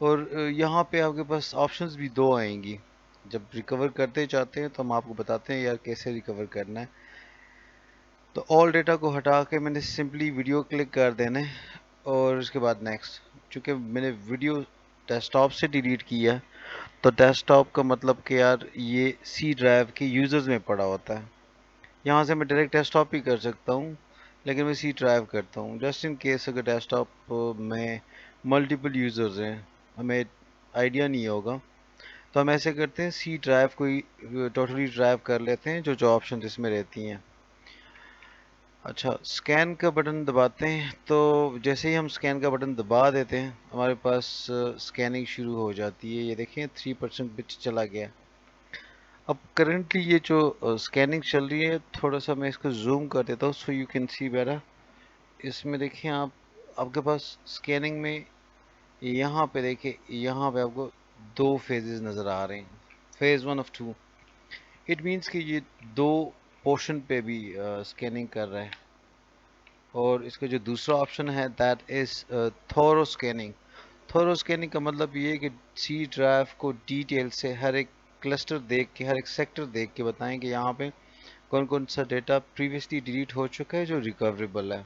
اور یہاں پہ آپ کے پاس آپشنز بھی دو آئیں گی. جب ریکور کرتے چاہتے ہیں تو ہم آپ کو بتاتے ہیں یار کیسے ریکور کرنا ہے. تو آل ڈیٹا کو ہٹا کے میں نے سمپلی ویڈیو کلک کر دینا ہے اور اس کے بعد نیکسٹ. چونکہ میں نے ویڈیو ڈیسک ٹاپ سے ڈیلیٹ کیا ہے تو ڈیسک ٹاپ کا مطلب کہ یار یہ سی ڈرائیو کے یوزرز میں پڑا ہوتا ہے. یہاں سے میں ڈائریکٹ ڈیسک ٹاپ ہی کر سکتا ہوں لیکن میں سی ڈرائیو کرتا ہوں جسٹ ان کیس اگر ڈیسک ٹاپ میں ملٹیپل یوزرز ہیں ہمیں آئیڈیا نہیں ہوگا تو ہم ایسے کرتے ہیں سی ڈرائیو کو ٹوٹلی ڈرائیو کر لیتے ہیں جو آپشن اس میں رہتی ہیں. اچھا اسکین کا بٹن دباتے ہیں تو جیسے ہی ہم اسکین کا بٹن دبا دیتے ہیں ہمارے پاس اسکیننگ شروع ہو جاتی ہے. یہ دیکھیں 3% بچ چلا گیا. اب کرنٹلی یہ جو اسکیننگ چل رہی ہے تھوڑا سا میں اس کو زوم کر دیتا ہوں so you can see better. اس میں دیکھیں آپ کے پاس اسکیننگ میں یہاں پہ دیکھیں یہاں پہ آپ کو دو فیزز نظر آ رہے ہیں. فیز 1 آف 2 اٹ مینس کہ یہ دو پورشن پہ بھی اسکیننگ کر رہا ہے. اور اس کا جو دوسرا آپشن ہے that is thorough scanning. Thorough scanning کا مطلب یہ ہے کہ سی ڈرائیو کو ڈیٹیل سے ہر ایک کلسٹر دیکھ کے ہر ایک سیکٹر دیکھ کے بتائیں کہ یہاں پہ کون کون سا ڈیٹا پریویسلی ڈیلیٹ ہو چکا ہے جو ریکوریبل ہے.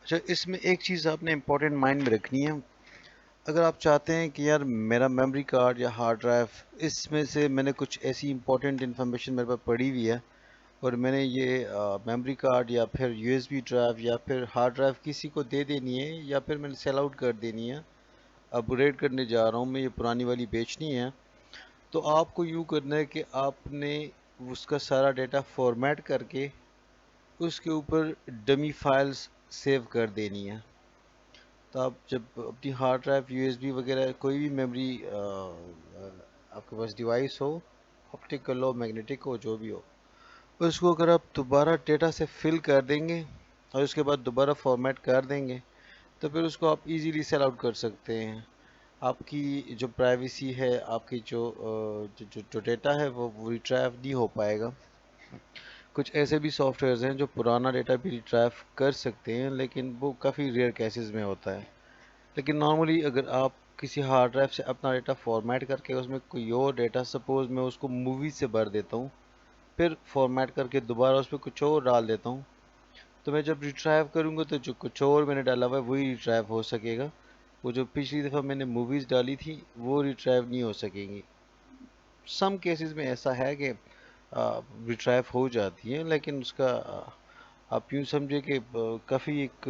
اچھا اس میں ایک چیز آپ نے امپورٹنٹ مائنڈ میں رکھنی ہے. اگر آپ چاہتے ہیں کہ یار میرا میموری کارڈ یا ہارڈ ڈرائیو اس میں سے میں نے کچھ ایسی امپورٹنٹ انفارمیشن میرے پاس پڑی ہوئی ہے اور میں نے یہ میموری کارڈ یا پھر یو ایس بی ڈرائیو یا پھر ہارڈ ڈرائیو کسی کو دے دینی ہے یا پھر میں نے سیل آؤٹ کر دینی ہے اپ گریڈ کرنے جا رہا ہوں میں یہ پرانی والی بیچنی ہے تو آپ کو یوں کرنا ہے کہ آپ نے اس کا سارا ڈیٹا فارمیٹ کر کے اس کے اوپر ڈمی فائلز سیو کر دینی ہے. تو آپ جب اپنی hard drive U S B وغیرہ کوئی بھی میموری آپ کے پاس ڈیوائس ہو آپٹیکل ہو میگنیٹک ہو جو بھی ہو اس کو اگر آپ دوبارہ ڈیٹا سے فل کر دیں گے اور اس کے بعد دوبارہ فارمیٹ کر دیں گے تو پھر اس کو آپ ایزیلی سیل آؤٹ کر سکتے ہیں. آپ کی جو پرائیویسی ہے آپ کی جو ڈیٹا ہے وہ ریٹرائیو نہیں ہو پائے گا. کچھ ایسے بھی سافٹ ویئرز ہیں جو پرانا ڈیٹا بھی ریٹرائیو کر سکتے ہیں لیکن وہ کافی ریئر کیسز میں ہوتا ہے. لیکن نارملی اگر آپ کسی ہارڈ ڈرائیو سے اپنا ڈیٹا فارمیٹ کر کے اس میں کوئی اور ڈیٹا سپوز میں اس کو مووی سے بھر دیتا ہوں پھر فارمیٹ کر کے دوبارہ اس پہ کچھ اور ڈال دیتا ہوں تو میں جب ریٹرائیو کروں گا تو جو کچھ اور میں نے ڈالا ہوا ہے وہی ریٹرائیو ہو سکے گا. وہ جو پچھلی دفعہ میں نے موویز ڈالی تھی وہ ریٹرائیو نہیں ہو سکیں گی. سم کیسز میں ایسا ہے کہ ریٹرائیو ہو جاتی ہے لیکن اس کا آپ یوں سمجھے کہ کافی ایک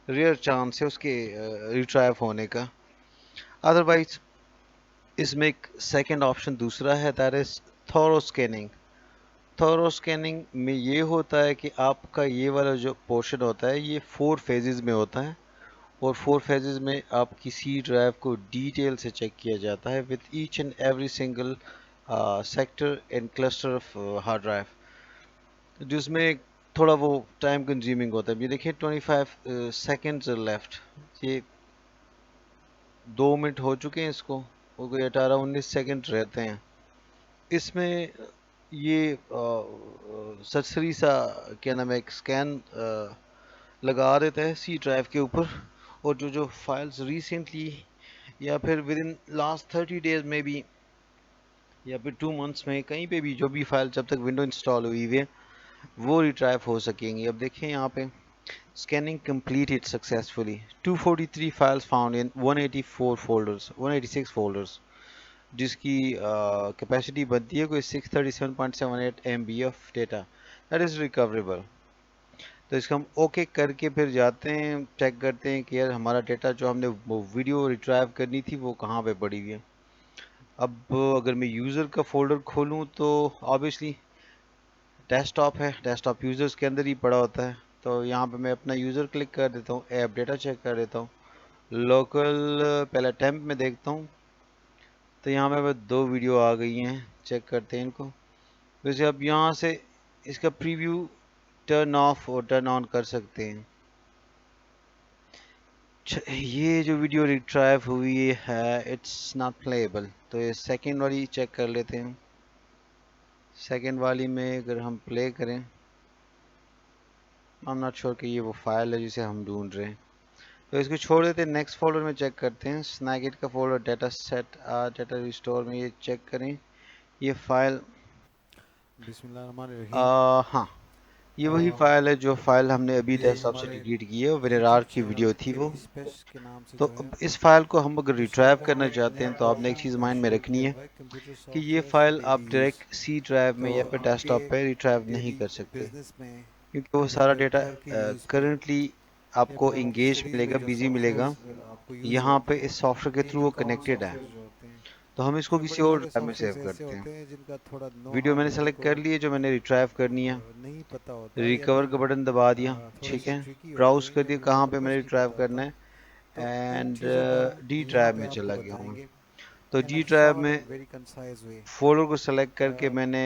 ریئر چانس ہے اس کے ریٹرائیو ہونے کا. ادروائز اس میں ایک سیکنڈ آپشن دوسرا ہے that is thorough scanning. Thorough scanning میں یہ ہوتا ہے کہ آپ کا یہ والا جو پورشن ہوتا ہے یہ 4 فیزز میں ہوتا ہے اور 4 فیزز میں آپ کی سی ڈرائیو کو ڈیٹیل سے چیک کیا جاتا ہے with each and every single sector and cluster of hard drive جس میں تھوڑا وہ ٹائم کنزیومنگ ہوتا ہے. یہ دیکھیں 25 سیکنڈز لیفٹ. یہ 2 منٹ ہو چکے ہیں اس کو وہ کوئی 18-19 سیکنڈ رہتے ہیں. اس میں یہ سرسری سا کیا نام ہے ایک اسکین لگا دیتا ہے سی ڈرائیو کے اوپر اور جو فائلز ریسنٹلی یا پھر ود ان لاسٹ 30 ڈیز میں بھی یا پھر 2 منتھس میں کہیں پہ بھی جو بھی فائل جب تک ونڈو انسٹال ہوئی ہوئی ہے وہ ریٹرائیو ہو سکیں گی. اب دیکھیں یہاں پہ scanning completed successfully 243 files found in 184 folders 186 folders جس کی کیپیسٹی بنتی ہے کوئی 637.78 MB of data that is recoverable. تو اس کو ہم اوکے کر کے پھر جاتے ہیں چیک کرتے ہیں کہ یار ہمارا ڈیٹا جو ہم نے وہ ویڈیو ریٹرائیو کرنی تھی وہ کہاں پہ پڑی ہوئی ہے. اب اگر میں یوزر کا فولڈر کھولوں تو آبویسلی ڈیسک ٹاپ ہے ڈیسک ٹاپ یوزرز کے اندر ہی پڑا ہوتا ہے تو یہاں پہ میں اپنا یوزر کلک کر دیتا ہوں ایپ ڈیٹا چیک کر دیتا ہوں لوکل پہلا ٹیمپ میں دیکھتا ہوں تو یہاں پہ 2 ویڈیو آ گئی ہیں چیک کرتے ہیں ان کو. ویسے اب یہاں سے اس کا پریویو ٹرن آف اور ٹرن آن کر سکتے ہیں. یہ جو ویڈیو ریٹرائیو ہوئی ہے اٹس ناٹ پلیبل تو یہ سیکنڈ والی چیک کر لیتے ہیں. سیکنڈ والی میں اگر ہم پلے کریں I'm not sure کہ یہ وہ فائل ہے جسے ہم ڈھونڈ رہے ہیں. تو اس کو چھوڑ دیتے ہیں. نیکسٹ فولڈر میں چیک کرتے ہیں. سنیکٹ کا folder data set data restore میں یہ چیک کریں. یہ فائل بسم اللہ الرحمن الرحیم. ہاں یہ وہی فائل ہے جو فائل ہم نے ابھی یہ ڈیسک ٹاپ سے ہمارے ڈیلیٹ کی ہے. ونرار یوٹیوب کی چینل ویڈیو تھی کے وہ. پی اسپیش کے نام سے تو جو اب ہے اس فائل کو ہم اگر اس ریٹرائیو سافٹ کرنا ویئر چاہتے ہیں نے تو آپ نے ایک چیز مائنڈ میں شروع رکھنی کیا ہے ہوا ہے کمپیوٹر کہ سافٹ یہ ویئر فار فائل آپ daily use. Direct C drive میں تو یا پھر آپ ڈیسک کے ٹاپ پہ ریٹرائیو نہیں ڈیلی کر سکتے بزنس میں کیونکہ وہ یا سارا پھر ڈیٹا گھر کے یوز پہ کرنٹلی آپ یا کو پھر آپ کی انگیج اسٹڈیز ملے میں گا, جو بزی سافٹ ملے گا. ویئرز آپ کو یوز یہاں ہوتے پہ ہیں اس سافٹ ویئر کے تھرو ڈیلی وہ کامن کنیکٹڈ سافٹ ہے, ویئر جو ہوتے ہیں. تو ہم اس اس کو میں کسی بڑے اور سارے ڈرائیو میں سافٹ سیو ویئرز ایسے کرتے ہیں. ہوتے ہیں جن کا تھوڑا نو ویڈیو ہاؤ میں نے بندے سلیکٹ کو کر لی ہے جو میں نے ریٹرائیو کرنی ہے. نہیں پتہ ہوتا یا ریکور پھر کا بٹن دبا دیا. تھوڑے ٹھیک سے ہے, ٹرکی ہوتے براؤز ہیں کر یا دیا پھر کہاں پہ میں ڈیولپرز نے نہیں ریٹرائیو پتہ کرنا ہوتا. ہے. تو ان اینڈ چیزوں کو ہم ڈی یہاں ڈرائیو پہ میں آپ کو چلا گیا ہوں. بتائیں گے تو ان جی اے ڈرائیو شارٹ میں and very concise way. Folder کو سلیکٹ کر کے میں نے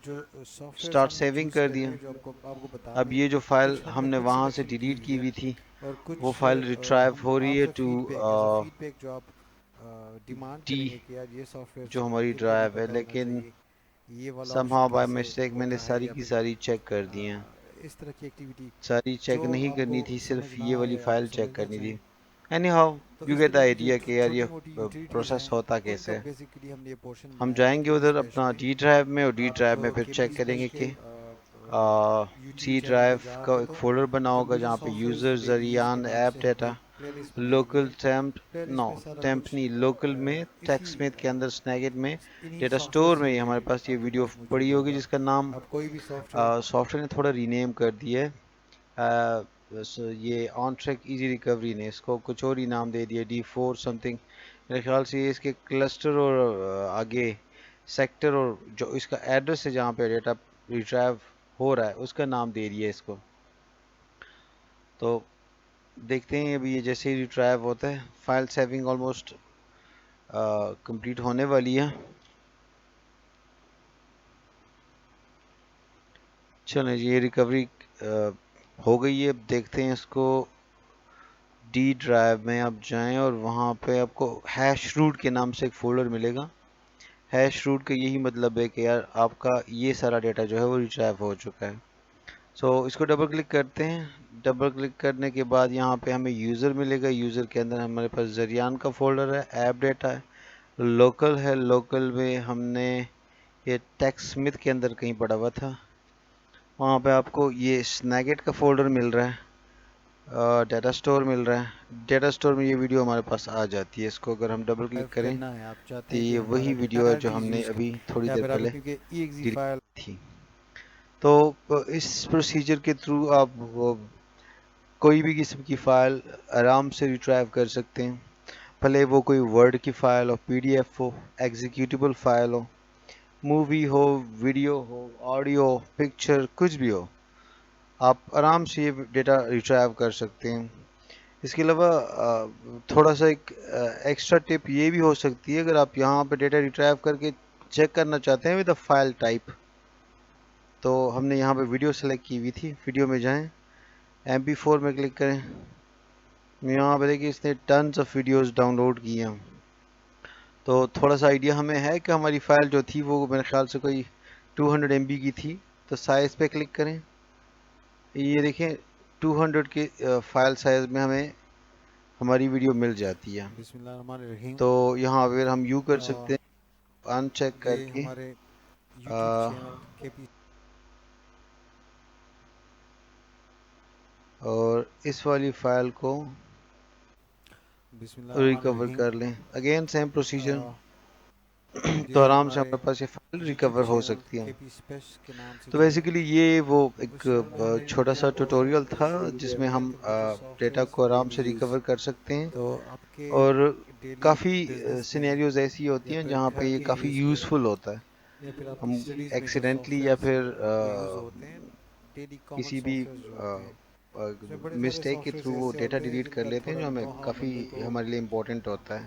جو سافٹ ویئرز اسٹارٹ ہم نے سیونگ چوز کر کرنے دیا. ہیں جو آپ کو اب بتانے ہیں یہ جو فائل کچھ ہم ہم نے نے خود وہاں سے سلیکشن کی ڈیلیٹ کی ہوئی ہے ہوئی تھی اور وہ کچھ فائل ریٹرائیو ہم ہو رہی آپ ہے سے to feedback as a feedback جو آپ ڈیمانڈ ڈی کریں گے کہ یار یہ سافٹ ویئر جو ہماری ان کا بھی ڈرائیو ہے. پتہ ہونا لیکن چاہیے, یہ والا سم آپشن ہاؤ بائی کیسے مسٹیک میں نے ہوتا ہے ساری یا کی پھر ساری چیک کر دی ہیں. اس طرح کی ایکٹیویٹی ساری چیک جو نہیں آپ کرنی کو تھی, صرف سمجھ نہ یہ والی آئے آپ فائل چیک سمجھنا کرنی تھی. چاہیں. اینی ہاؤ تو یو اس گیٹ دا طرح کی جو آئیڈیا کہ یار چھوٹی موٹی یہ یوٹیلیٹیز پروسیس ہیں ہوتا ان کا کیسے ہے. بیسیکلی ہم نے یہ پورشن ہم بنایا ہوا ہے جائیں گے کے پی ادھر اسپیش اپنا میں. ڈی ڈرائیو میں, اور ڈی آپ ڈرائیو میں پھر کے پی چیک کریں اسپیش گے کے کہ یوٹیوب سی چینل ڈرائیو میں جا کا کے ایک تو فولڈر بنا ہوگا کمپیوٹر جہاں پہ softwares user daily use کے ذریعان نام ایپ سے ہم نے ڈیٹا ایک پلے لسٹ بنائی ہوئی لوکل ہے. ٹیمپ پلے لسٹ نو میں سارا کچھ ٹیمپنی لوکل میں اسی ٹیکسمیت کے اندر سنیگٹ میں انہی ڈیٹا سافٹ ویئر سٹور سے میں ہی ہمارے ریلیٹڈ پاس یہ آپ کے ویڈیو پاس موجود پڑی ہوگی ہوگا. جس کا نام آپ کوئی بھی سافٹ ویئر سافٹ ویئر نے تھوڑا رینیم کر دیا ہے. یہ آن ٹریک ایزی ریکوری نے اس کو کچھ اور ہی نام دے دیا, D4 سم تھنگ. میرے خیال سے یہ اس کے کلسٹر اور آگے سیکٹر اور جو اس کا ایڈریس ہے جہاں پہ ڈیٹا ریٹرائیو ہو رہا ہے اس کا نام دے دیا اس کو. تو دیکھتے ہیں ابھی یہ جیسے ہی ریٹرائیو ہوتا ہے. فائل سیونگ آلموسٹ کمپلیٹ ہونے والی ہے. چلیں جی, یہ ریکوری ہو گئی ہے. اب دیکھتے ہیں اس کو. ڈی ڈرائیو میں آپ جائیں اور وہاں پہ آپ کو ہیش روٹ کے نام سے ایک فولڈر ملے گا. ہیش روٹ کا یہی مطلب ہے کہ یار آپ کا یہ سارا ڈیٹا جو ہے وہ ریٹرائیو ہو چکا ہے. سو اس کو ڈبل کلک کرتے ہیں. ڈبل کلک کرنے کے بعد یہاں پہ ہمیں یوزر ملے گا. یوزر کے اندر ہمارے پاس ذریعان کا فولڈر ہے, ایپ ڈیٹا ہے, لوکل ہے. لوکل میں ہم نے یہ ٹیکس سمتھ کے اندر کہیں پڑا ہوا تھا, وہاں پہ آپ کو یہ سنیگٹ کا فولڈر مل رہا ہے, ڈیٹا سٹور مل رہا ہے. ڈیٹا سٹور میں یہ ویڈیو ہمارے پاس آ جاتی ہے. اس کو اگر ہم ڈبل کلک کریں کرنا ہے آپ تو چاہتے ہیں کہ یہ ہمارا وہی ڈیٹا ویڈیو ہے جو ہم ایلٹیز نے یوز ابھی تھوڑی یا دیر پھر ابھی پہلے کیونکہ ای ایگزی ڈیلیٹ فائل کی تھی. تو اس پروسیجر کے تھرو آپ کوئی بھی قسم کی فائل آرام سے ریٹرائیو کر سکتے ہیں. بھلے وہ کوئی ورڈ کی فائل ہو, پی ڈی ایف ہو, ایگزیکیوٹیبل فائل ہو, مووی ہو, ویڈیو ہو, آڈیو, پکچر, کچھ بھی ہو, آپ آرام سے یہ ڈیٹا ریٹرائیو کر سکتے ہیں. اس کے علاوہ تھوڑا سا ایک ایکسٹرا ٹپ یہ بھی ہو سکتی ہے, اگر آپ یہاں پہ ڈیٹا ریٹرائیو کر کے چیک کرنا چاہتے ہیں ود اے فائل ٹائپ, تو ہم نے یہاں پہ ویڈیو سلیکٹ کی ہوئی تھی. ویڈیو میں جائیں, MP4 میں کلک کریں. یہاں پہ دیکھیں اس نے tons of videos download کی ہیں. تو تھوڑا سا آئیڈیا ہمیں ہے کہ ہماری فائل جو تھی وہ میرے خیال سے کوئی 200 MB کی تھی. تو سائز پہ کلک کریں. یہ دیکھیں 200 کے فائل سائز میں ہمیں ہماری ویڈیو مل جاتی ہے. بسم اللہ الرحمن الرحیم. تو یہاں پہ ہم یوں کر سکتے ہیں, ان چیک کر یہ کے, ہمارے یوٹیوب چینل کے پی اور اس والی فائل کو بسم اللہ الرحمن ریکور الرحیم. کر لیں. Again same procedure. تو یہ آرام سے ہمارے ہمارے پاس یہ فائل یوٹیوب ریکور ہو چینل سکتی ہے. کے پی اسپیش کے نام سے تو جو ہے بیسیکلی یہ وہ ایک اس میں ہم نے چھوٹا سا بہت ٹیوٹوریل تھا شروع کیا جس میں ہوا ہے ہم کمپیوٹر سافٹ ڈیٹا ویئرز کو فار آرام ڈیلی سے یوز. ریکور کر سکتے ہیں. تو آپ کے اور ڈیلی کافی بزنس میں سینیریوز ایسی ہوتی یا ہیں پھر جہاں پہ گھر یہ کے کافی یوز پہ یوزفل ہوتا ہے. یا پھر آپ کی ہم اسٹڈیز میں جو سافٹ ایکسیڈنٹلی یا ویئرز پھر یوز ہوتے ہیں ڈیلی کامن کسی بھی سافٹ ویئرز جو ہوتے ہیں, اس میں بڑے سارے مسٹیک کے سافٹ ویئرز تھرو وہ ایسے ڈیٹا ہوتے ہیں ڈیلیٹ جن کر کا لیتے ہیں تھوڑا جو ہمیں نو ہاؤ کافی بندے کو ہمارے لیے امپورٹنٹ ہوتا ہے.